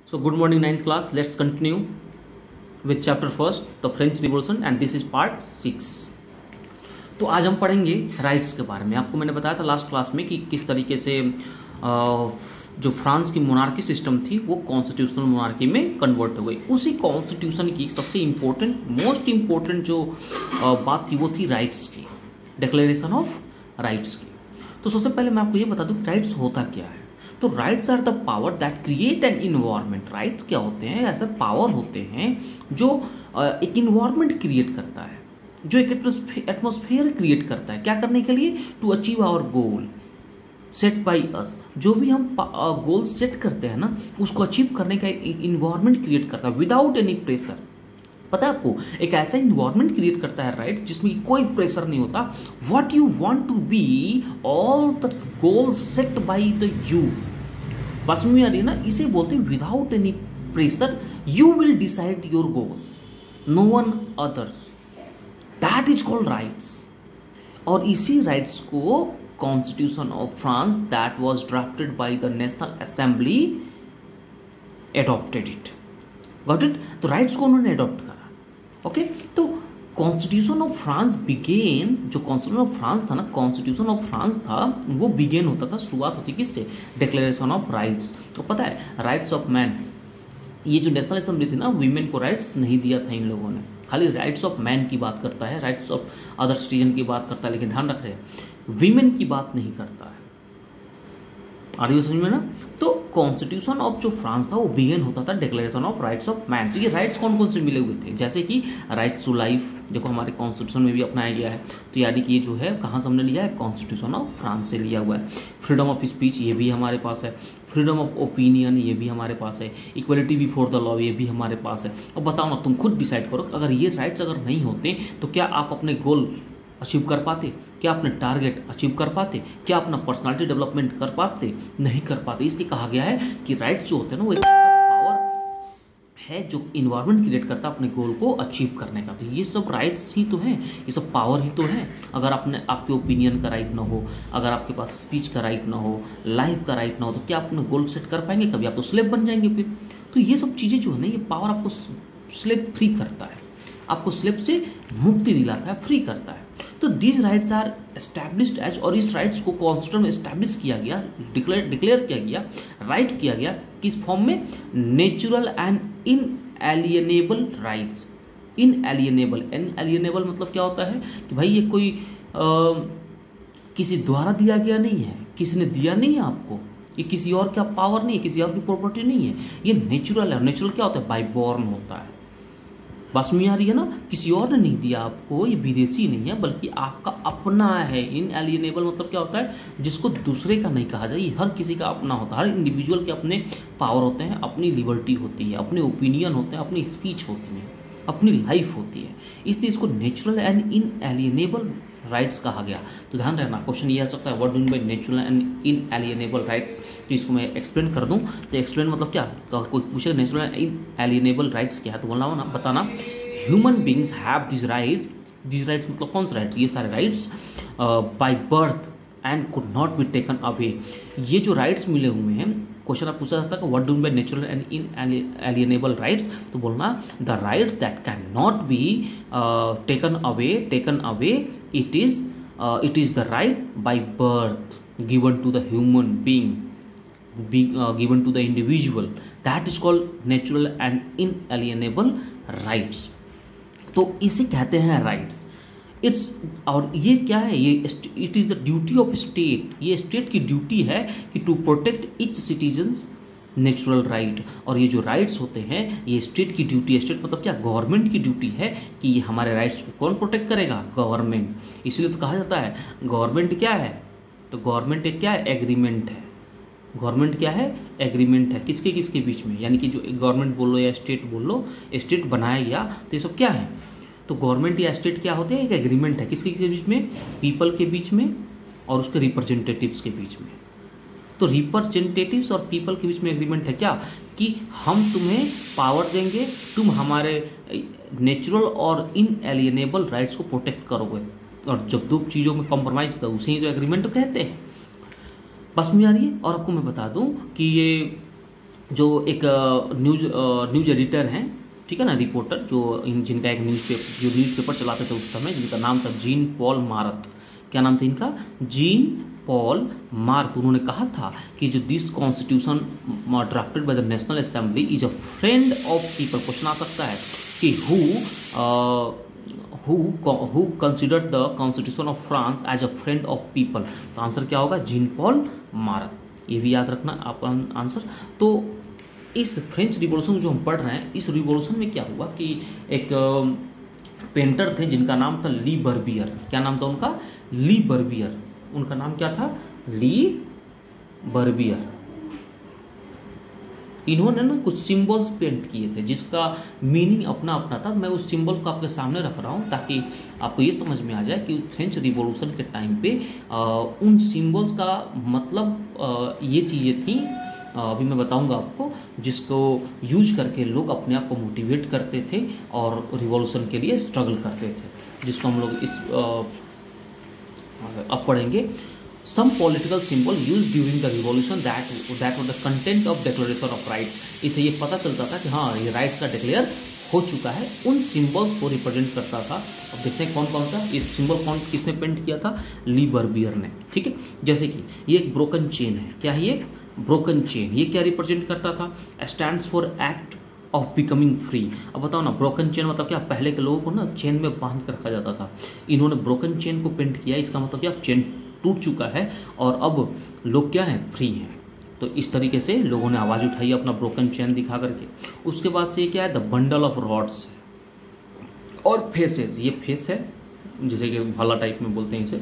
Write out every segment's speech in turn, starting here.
So good morning ninth class. Let's continue with chapter first, the French Revolution, and this is part 6. तो आज हम पढ़ेंगे rights के बारे में। आपको मैंने बताया था लास्ट क्लास में कि किस तरीके से जो फ्रांस की मोनार्की सिस्टम थी वो कॉन्स्टिट्यूशनल मोनार्की में कन्वर्ट हो गई। उसी कॉन्स्टिट्यूशन की सबसे इम्पोर्टेंट मोस्ट इम्पोर्टेंट जो बात थी वो थी राइट्स की, डिक्लेरेशन ऑफ राइट्स की। तो सबसे पहले मैं आपको ये बता दूं कि राइट्स होता क्या है। तो rights are the power that create an environment. Rights क्या होते हैं? ऐसे पावर होते हैं जो एक इन्वायरमेंट क्रिएट करता है, जो एक एटमॉस्फेयर क्रिएट करता है। क्या करने के लिए? To achieve our goal set by us. जो भी हम गोल सेट करते हैं ना, उसको अचीव करने का इन्वायरमेंट क्रिएट करता है विदाउट एनी प्रेशर। पता है आपको, एक ऐसा इन्वायरमेंट क्रिएट करता है राइट जिसमें कोई प्रेशर नहीं होता। What you want to be, all the goals set by the you. बस में आ रही है ना, इसे बोलते हैं without any pressure you will decide your goals, no one others. That is called rights. और इसी राइट्स को constitution of France that was drafted by the national assembly adopted it. Got it? तो राइट्स को उन्होंने adopt करा। Okay तो constitution of France begin, जो constitution of France था ना, कॉन्स्टिट्यूशन ऑफ फ्रांस था वो बिगेन होता था, शुरुआत होती किससे? Declaration of rights. तो पता है राइट्स ऑफ मैन, ये जो नेशनल असेंबली थी ना, वीमेन को राइट्स नहीं दिया था इन लोगों ने, खाली राइट्स ऑफ मैन की बात करता है, राइट्स ऑफ अदर सिटीजन की बात करता है, लेकिन ध्यान रख रहे हैं वीमेन की बात नहीं करता है। आ रही है समझ में ना? तो कॉन्स्टिट्यूशन ऑफ जो फ्रांस था वो बिगेन होता था declaration of rights of man. तो ये राइट्स कौन कौन से मिले हुए थे? जैसे कि राइट्स टू लाइफ, देखो हमारे कॉन्स्टिट्यूशन में भी अपनाया गया है। तो यानी कि ये जो है कहाँ से हमने लिया है? कॉन्स्टिट्यूशन ऑफ फ्रांस से लिया हुआ है। फ्रीडम ऑफ स्पीच ये भी हमारे पास है, फ्रीडम ऑफ ओपिनियन ये भी हमारे पास है, इक्वलिटी बिफोर द लॉ ये भी हमारे पास है। अब बताओ ना, तुम खुद डिसाइड करो, अगर ये राइट्स अगर नहीं होते तो क्या आप अपने गोल अचीव कर पाते? क्या अपने टारगेट अचीव कर पाते? क्या अपना पर्सनालिटी डेवलपमेंट कर पाते? नहीं कर पाते। इसलिए कहा गया है कि राइट्स जो होते हैं ना वो एक ऐसा पावर है जो इन्वायरमेंट क्रिएट करता है अपने गोल को अचीव करने का। तो ये सब राइट्स ही तो हैं, ये सब पावर ही तो है। अगर आपके ओपिनियन का राइट ना हो, अगर आपके पास स्पीच का राइट ना हो, लाइफ का राइट ना हो, तो क्या आप अपने गोल सेट कर पाएंगे? कभी आप तो स्लेव बन जाएंगे फिर। तो ये सब चीज़ें जो है ना, ये पावर आपको स्लेव फ्री करता है, आपको स्लेव से मुक्ति दिलाता है, फ्री करता है। तो these rights are established as, और इस राइट्स को कॉन्स्टिट्यूशन में एस्टैब्लिश किया गया, डिक्लेयर किया गया, राइट किया गया किस फॉर्म में? Natural and inalienable rights. Inalienable मतलब क्या होता है कि भाई ये कोई किसी द्वारा दिया गया नहीं है, किसी ने दिया नहीं है आपको, ये किसी और का पावर नहीं है, किसी और की प्रॉपर्टी नहीं है, ये नेचुरल है। नेचुरल क्या होता है? बाय बॉर्न होता है। बस में आ रही है ना, किसी और ने नहीं दिया आपको, ये विदेशी नहीं है बल्कि आपका अपना है। इनएलिएनेबल मतलब क्या होता है? जिसको दूसरे का नहीं कहा जाए, ये हर किसी का अपना होता है। हर इंडिविजुअल के अपने पावर होते हैं, अपनी लिबर्टी होती है, अपने ओपिनियन होते हैं, अपनी स्पीच होती है, अपनी लाइफ होती है। इसलिए इसको नेचुरल एंड इनएलिएनेबल राइट्स कहा गया। तो ध्यान रखना, क्वेश्चन ये आ सकता है what do mean by natural and inalienable rights. तो इसको मैं एक्सप्लेन कर दूं। तो एक्सप्लेन मतलब क्या? कोई पूछे नेचुरल एंड इनएलिएनेबल राइट्स क्या है, तो बोलना हो ना, बताना human beings have this rights. This rights मतलब कौन सा राइट? ये सारे rights by birth and could not be taken away. ये जो राइट्स मिले हुए हैं, क्वेश्चन आप पूछा जा सकता है what do mean by natural and inalienable rights, तो बोलना the rights that can not be taken away it is the right by birth given to the human being, given to the individual, that is called natural and inalienable rights। तो इसे कहते हैं rights. It's, और ये क्या है? ये it is the duty of state. ये स्टेट की ड्यूटी है कि to protect each citizens natural right. और ये जो राइट्स होते हैं ये स्टेट की ड्यूटी है। स्टेट मतलब क्या? गवर्नमेंट की ड्यूटी है कि ये हमारे राइट्स को कौन प्रोटेक्ट करेगा? गवर्नमेंट। इसलिए तो कहा जाता है गवर्नमेंट क्या है? तो गवर्नमेंट एक क्या है? एग्रीमेंट है। गवर्नमेंट क्या है? एग्रीमेंट है। किसके किसके बीच में? यानी कि जो गवर्नमेंट बोल लो या स्टेट बोल लो, स्टेट बनाया गया, तो ये सब क्या है? तो गवर्नमेंट या स्टेट क्या होते हैं? एक एग्रीमेंट है। किसके के बीच में? पीपल के बीच में और उसके रिप्रेजेंटेटिव्स के बीच में। तो रिप्रेजेंटेटिव्स और पीपल के बीच में एग्रीमेंट है क्या? कि हम तुम्हें पावर देंगे, तुम हमारे नेचुरल और इनएलिएनेबल राइट्स को प्रोटेक्ट करोगे। और जब दो चीज़ों में कॉम्प्रोमाइज होता है उसे ही तो एग्रीमेंट कहते हैं। बस में आ रही है। और आपको मैं बता दूं कि ये जो एक न्यूज़ एडिटर हैं, ठीक है ना, रिपोर्टर, जिनका एक न्यूज़पेपर चलाते थे उस समय, जिनका नाम था जीन पॉल मारत। क्या नाम था इनका? Jean Paul Marc. उन्होंने कहा था कि जो this constitution drafted by the national assembly is a friend of people. Question आ सकता है कि who considered the constitution of France as a friend of people. तो आंसर क्या होगा? Jean Paul Marc. ये भी याद रखना आप आंसर। तो इस फ्रेंच रिवॉल्यूशन जो हम पढ़ रहे हैं, इस रिवॉल्यूशन में क्या हुआ कि एक पेंटर थे जिनका नाम था ली बर्बियर। क्या नाम था उनका? ली बर्बियर। उनका नाम क्या था? ली बर्बियर। इन्होंने ना कुछ सिंबल्स पेंट किए थे जिसका मीनिंग अपना अपना था। मैं उस सिंबल को आपके सामने रख रहा हूँ ताकि आपको ये समझ में आ जाए कि फ्रेंच रिवॉल्यूशन के टाइम पे उन सिंबल्स का मतलब ये चीज़ें थी, अभी मैं बताऊंगा आपको, जिसको यूज करके लोग अपने आप को मोटिवेट करते थे और रिवॉल्यूशन के लिए स्ट्रगल करते थे, जिसको हम लोग इस अब पढ़ेंगे। Some political symbol use during the revolution that were the content of declaration of rights. इससे ये पता चलता था कि हाँ, ये राइट्स का डिक्लेयर हो चुका है। उन सिंबल्स को रिप्रेजेंट करता था। अब देखते हैं कौन कौन सा। इस सिंबल किसने पेंट किया था? ली बर्बियर ने। ठीक है, जैसे कि ये एक ब्रोकन चेन है। क्या है? एक ब्रोकन चेन। ये क्या रिप्रेजेंट करता था? Stands for act of becoming free. अब बताओ ना, ब्रोकन चेन मतलब क्या? पहले के लोगों को ना चेन में बांध कर रखा जाता था। इन्होंने ब्रोकन चेन को पेंट किया। इसका मतलब क्या? चेन टूट चुका है और अब लोग क्या हैं? फ्री हैं। तो इस तरीके से लोगों ने आवाज़ उठाई अपना ब्रोकन चेन दिखा करके। उसके बाद से ये क्या है? द बंडल ऑफ रॉड्स और फेसेस। ये फेस है, जैसे कि भाला टाइप में बोलते हैं इसे,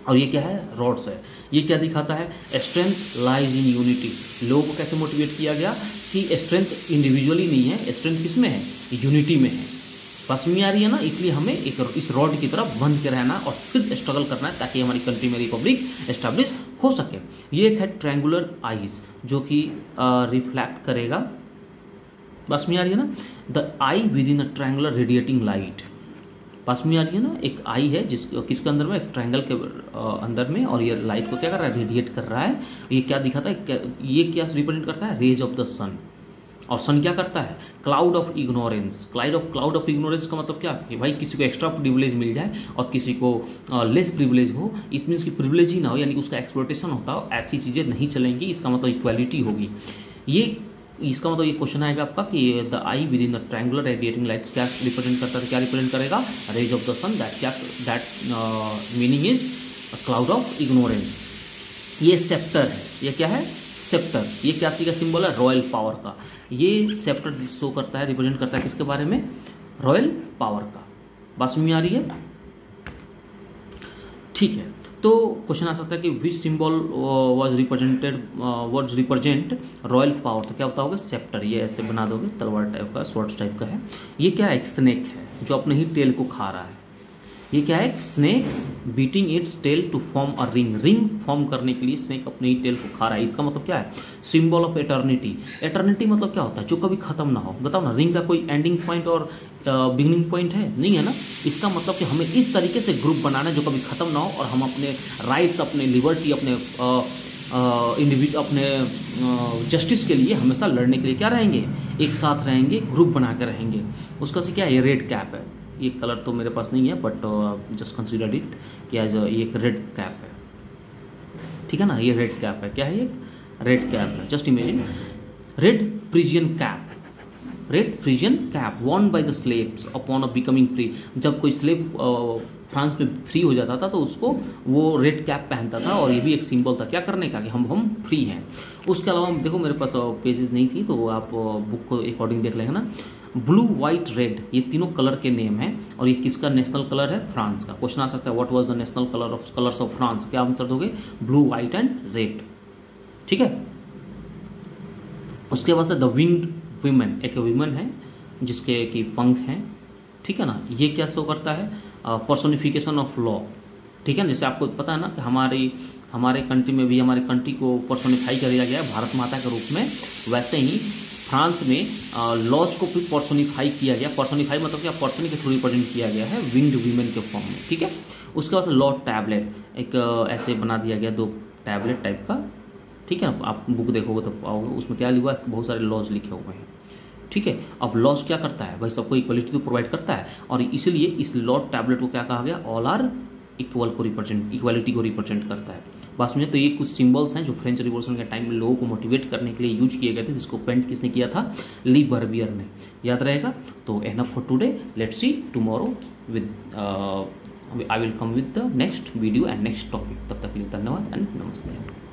और ये क्या है? रॉड्स है। ये क्या दिखाता है? Strength lies in unity. लोगों को कैसे मोटिवेट किया गया कि स्ट्रेंथ इंडिविजुअली नहीं है, स्ट्रेंथ किस में है? यूनिटी में है। बस में आ रही है ना, इसलिए हमें एक इस रॉड की तरफ बंध के रहना और फिर स्ट्रगल करना है ताकि हमारी कंट्री में रिपब्लिक एस्टैब्लिश हो सके। ये एक है ट्रायंगुलर आइज जो कि रिफ्लेक्ट करेगा। बस में आ रही है ना? The eye with in a triangular radiating light. पास में आ रही है ना? एक आई है किसके अंदर में? एक ट्रायंगल के अंदर में, और ये लाइट को क्या कर रहा है? रेडिएट कर रहा है। ये क्या दिखाता है? ये क्या रिप्रेजेंट करता है? रेज ऑफ द सन। और सन क्या करता है? Cloud of ignorance. Cloud of ignorance का मतलब क्या? कि भाई किसी को एक्स्ट्रा प्रिविलेज मिल जाए और किसी को लेस प्रिविलेज हो। इट मीन्स कि प्रिविलेज ही ना हो, यानी उसका एक्सप्लॉयटेशन होता हो, ऐसी चीज़ें नहीं चलेंगी। इसका मतलब इक्वालिटी होगी। इसका मतलब ये क्वेश्चन आएगा आपका कि the eye with in the triangular radiating lights क्या रिप्रेजेंट करता है? क्या रिप्रेजेंट करेगा? Rays of the sun. That meaning is cloud of ignorance. ये सेप्टर है। ये क्या है? सेप्टर। ये क्या चीज़ का सिंबल है? रॉयल पावर का। ये सेप्टर शो करता है, रिप्रेजेंट करता है किसके बारे में? रॉयल पावर का। बात समझ में आ रही है? ठीक है, तो क्वेश्चन आ सकता है कि विच symbol was represent royal power. तो क्या बताओगे? सेप्टर। ये ऐसे बना दोगे, तलवार टाइप का, स्वॉर्ड्स टाइप का है। ये क्या है? एक स्नेक है जो अपने ही टेल को खा रहा है। ये क्या है? Snakes biting its tail to form a ring. Ring form करने के लिए स्नेक अपने ही टेल को खा रहा है। इसका मतलब क्या है? Symbol of eternity. एटर्निटी मतलब क्या होता है? जो कभी खत्म ना हो। बताओ ना, रिंग का कोई एंडिंग पॉइंट और बिगिनिंग पॉइंट है? नहीं है ना। इसका मतलब कि हमें इस तरीके से ग्रुप बनाना है जो कभी खत्म ना हो और हम अपने राइट्स, अपने लिबर्टी, अपने अपने जस्टिस के लिए हमेशा लड़ने के लिए क्या रहेंगे? एक साथ रहेंगे, ग्रुप बना के रहेंगे। उसका से क्या है? ये रेड कैप है। ये कलर तो मेरे पास नहीं है, बट जस्ट कंसीडर इट कि एज ये एक रेड कैप है। ठीक है ना? ये रेड कैप है। क्या है? ये रेड कैप है। Just imagine red Friesian cap. Red Friesian cap Warne by the slaves upon a becoming free. जब कोई स्लेव फ्रांस में फ्री हो जाता था तो उसको वो रेड कैप पहनता था, और ये भी एक सिंबल था क्या करने का? कि हम फ्री हैं। उसके अलावा देखो, मेरे पास पेजेस नहीं थी तो आप बुक को अकॉर्डिंग देख लेंगे ना। ब्लू, वाइट, रेड, ये तीनों कलर के नेम हैं, और ये किसका नेशनल कलर है? फ्रांस का। क्वेश्चन आ सकता है what was the national colours of France. क्या आंसर दोगे? Blue, white and red. ठीक है। उसके बाद से द विंग्ड विमेन। एक विमेन है जिसके की पंख हैं। ठीक है ना? ये क्या शो करता है? Personification of law. ठीक है ना? जैसे आपको पता है ना कि हमारे कंट्री में भी हमारे कंट्री को पर्सोनिफाई किया गया है भारत माता के रूप में, वैसे ही फ्रांस में लॉज को भी पर्सोनिफाई किया गया। पर्सोनिफाई मतलब क्या? पर्सन के थ्रू रिप्रेजेंट किया गया है विंग्ड वीमेन के फॉर्म में। ठीक है। उसके बाद लॉ टैबलेट, एक ऐसे बना दिया गया, 2 टैबलेट टाइप का। ठीक है ना, आप बुक देखोगे तो पाओगे उसमें क्या लिखा है, बहुत सारे लॉज लिखे हुए हैं। ठीक है, अब लॉज क्या करता है भाई, सबको इक्वलिटी तो प्रोवाइड करता है, और इसीलिए इस लॉ टैबलेट को क्या कहा गया, ऑल आर इक्वल को रिप्रेजेंट, इक्वालिटी को रिप्रेजेंट करता है। बस मुझे तो ये कुछ सिंबल्स हैं जो फ्रेंच रिवॉल्यूशन के टाइम में लोगों को मोटिवेट करने के लिए यूज किए गए थे, जिसको पेंट किसने किया था, ली बर्बियर ने, याद रहेगा। तो enough for today, let's see tomorrow with I will come with the next video and next topic. तब तक के लिए धन्यवाद एंड नमस्ते।